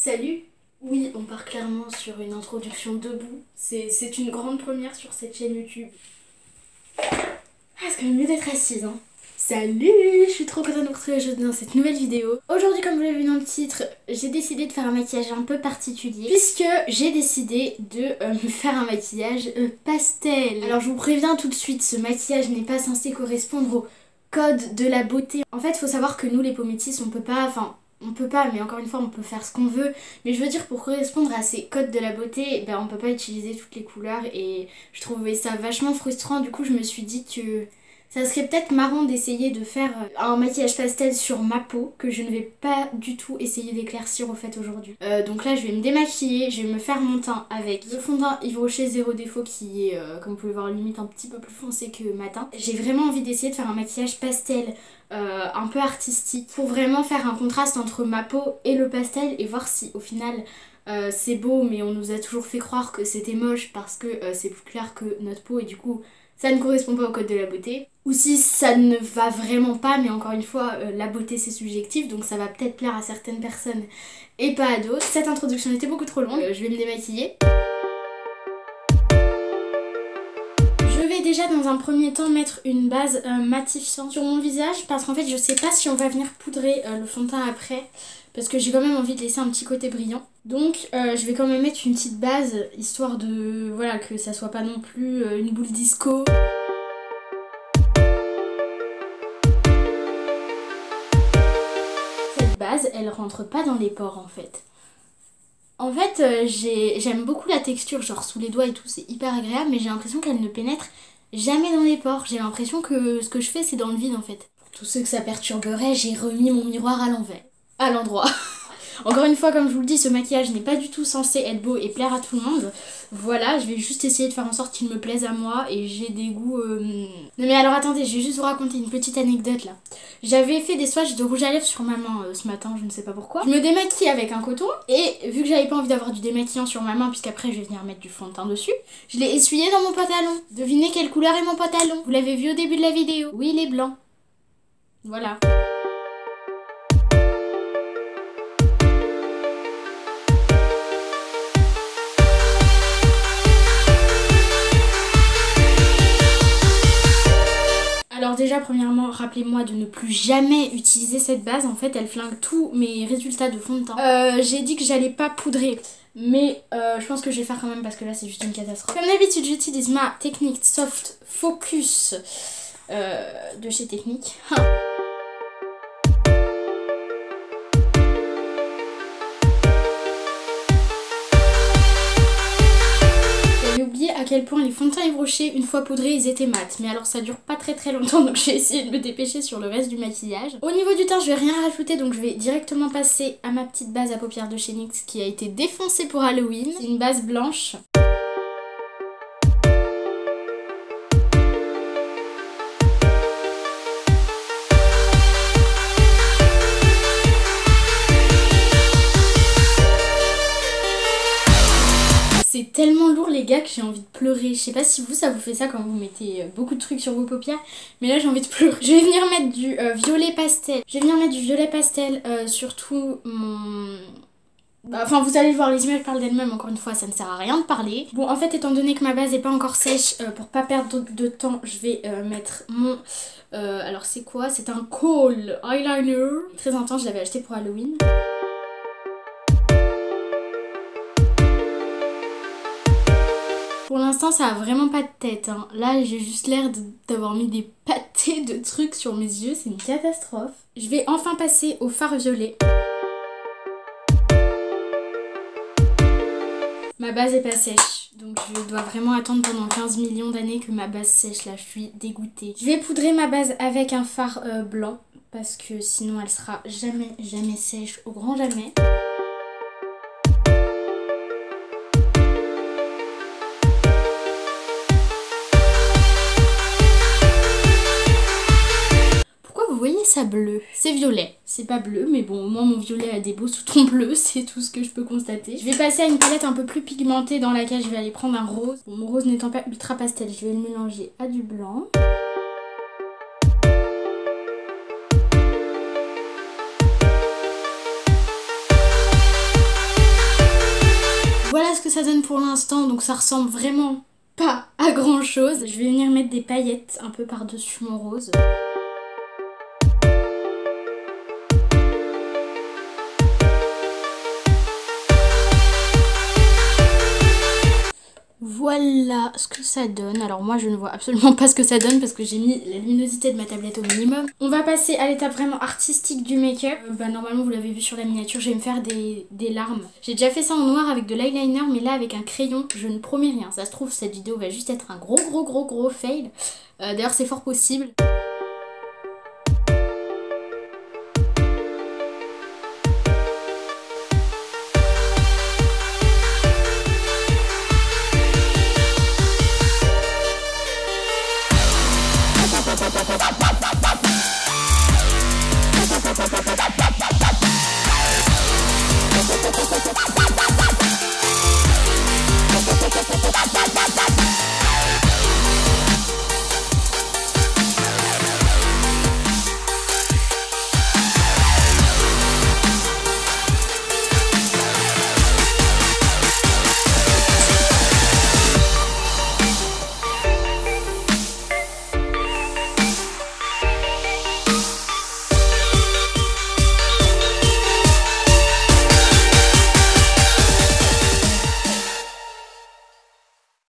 Salut! Oui, on part clairement sur une introduction debout. C'est une grande première sur cette chaîne YouTube. Ah, c'est quand même mieux d'être assise, hein. Salut! Je suis trop contente de vous retrouver aujourd'hui dans cette nouvelle vidéo. Aujourd'hui, comme vous l'avez vu dans le titre, j'ai décidé de faire un maquillage un peu particulier puisque j'ai décidé de me faire un maquillage pastel. Alors je vous préviens tout de suite, ce maquillage n'est pas censé correspondre au code de la beauté. En fait, faut savoir que nous les peaux métisses, on peut pas, mais encore une fois, on peut faire ce qu'on veut. Mais je veux dire, pour correspondre à ces codes de la beauté, on peut pas utiliser toutes les couleurs. Et je trouvais ça vachement frustrant. Du coup, je me suis dit que ça serait peut-être marrant d'essayer de faire un maquillage pastel sur ma peau, que je ne vais pas du tout essayer d'éclaircir au fait aujourd'hui. Donc là, je vais me démaquiller, je vais me faire mon teint avec le fond de teint Yves Rocher Zéro Défaut qui est, comme vous pouvez voir, limite un petit peu plus foncé que matin. J'ai vraiment envie d'essayer de faire un maquillage pastel un peu artistique pour vraiment faire un contraste entre ma peau et le pastel et voir si au final c'est beau, mais on nous a toujours fait croire que c'était moche parce que c'est plus clair que notre peau et du coup ça ne correspond pas au code de la beauté. Ou si ça ne va vraiment pas, mais encore une fois, la beauté c'est subjectif, donc ça va peut-être plaire à certaines personnes et pas à d'autres. Cette introduction était beaucoup trop longue, je vais me démaquiller. Je vais déjà dans un premier temps mettre une base matifiante sur mon visage parce qu'en fait je sais pas si on va venir poudrer le fond de teint après parce que j'ai quand même envie de laisser un petit côté brillant. Donc je vais quand même mettre une petite base histoire de voilà que ça soit pas non plus une boule disco. Cette base elle rentre pas dans les pores en fait. En fait, j'aime beaucoup la texture, genre sous les doigts et tout, c'est hyper agréable, mais j'ai l'impression qu'elle ne pénètre jamais dans les pores. J'ai l'impression que ce que je fais, c'est dans le vide en fait. Pour tous ceux que ça perturberait, j'ai remis mon miroir à l'envers. À l'endroit. Encore une fois, comme je vous le dis, ce maquillage n'est pas du tout censé être beau et plaire à tout le monde. Voilà, je vais juste essayer de faire en sorte qu'il me plaise à moi et j'ai des goûts... Non mais alors attendez, je vais juste vous raconter une petite anecdote là. J'avais fait des swatchs de rouge à lèvres sur ma main ce matin, je ne sais pas pourquoi. Je me démaquille avec un coton et vu que j'avais pas envie d'avoir du démaquillant sur ma main puisqu'après je vais venir mettre du fond de teint dessus, je l'ai essuyé dans mon pantalon. Devinez quelle couleur est mon pantalon? Vous l'avez vu au début de la vidéo. Oui, il est blanc. Voilà. Alors déjà, premièrement, rappelez-moi de ne plus jamais utiliser cette base. En fait, elle flingue tous mes résultats de fond de teint. J'ai dit que j'allais pas poudrer, mais je pense que je vais faire quand même parce que là, c'est juste une catastrophe. Comme d'habitude, j'utilise ma technique Soft Focus de chez Technique. J'avais oublié à quel point les fonds de teint Yves Rocher, une fois poudrés, ils étaient mat. Mais alors ça dure pas très longtemps, donc je vais essayer de me dépêcher sur le reste du maquillage. Au niveau du teint, je vais rien rajouter, donc je vais directement passer à ma petite base à paupières de chez NYX qui a été défoncée pour Halloween. C'est une base blanche. C'est tellement lourd les gars que j'ai envie de pleurer. Je sais pas si vous, ça vous fait ça quand vous mettez beaucoup de trucs sur vos paupières, mais là j'ai envie de pleurer. Je vais venir mettre du violet pastel. Je vais venir mettre du violet pastel sur tout mon... Enfin vous allez le voir, les images parlent d'elles-mêmes, encore une fois ça ne sert à rien de parler. Bon en fait étant donné que ma base n'est pas encore sèche, pour pas perdre de temps, je vais mettre mon... alors c'est quoi? C'est un kohl eyeliner. Très intense, je l'avais acheté pour Halloween. Pour l'instant ça a vraiment pas de tête hein. Là j'ai juste l'air d'avoir mis des pâtés de trucs sur mes yeux, c'est une catastrophe. Je vais enfin passer au fard violet. Ma base est pas sèche, donc je dois vraiment attendre pendant 15 millions d'années que ma base sèche, là je suis dégoûtée. Je vais poudrer ma base avec un fard blanc, parce que sinon elle sera jamais sèche, au grand jamais. Vous voyez ça bleu, c'est violet, c'est pas bleu mais bon au moins mon violet a des beaux sous-tons bleus, c'est tout ce que je peux constater. Je vais passer à une palette un peu plus pigmentée dans laquelle je vais aller prendre un rose. Bon, mon rose n'étant pas ultra pastel, je vais le mélanger à du blanc. que ça donne pour l'instant, donc ça ressemble vraiment pas à grand chose. Je vais venir mettre des paillettes un peu par-dessus mon rose. Voilà ce que ça donne. Alors moi je ne vois absolument pas ce que ça donne parce que j'ai mis la luminosité de ma tablette au minimum. On va passer à l'étape vraiment artistique du make-up. Normalement vous l'avez vu sur la miniature, je vais me faire des larmes. J'ai déjà fait ça en noir avec de l'eyeliner, mais là avec un crayon je ne promets rien. Ça se trouve cette vidéo va juste être un gros fail. D'ailleurs c'est fort possible.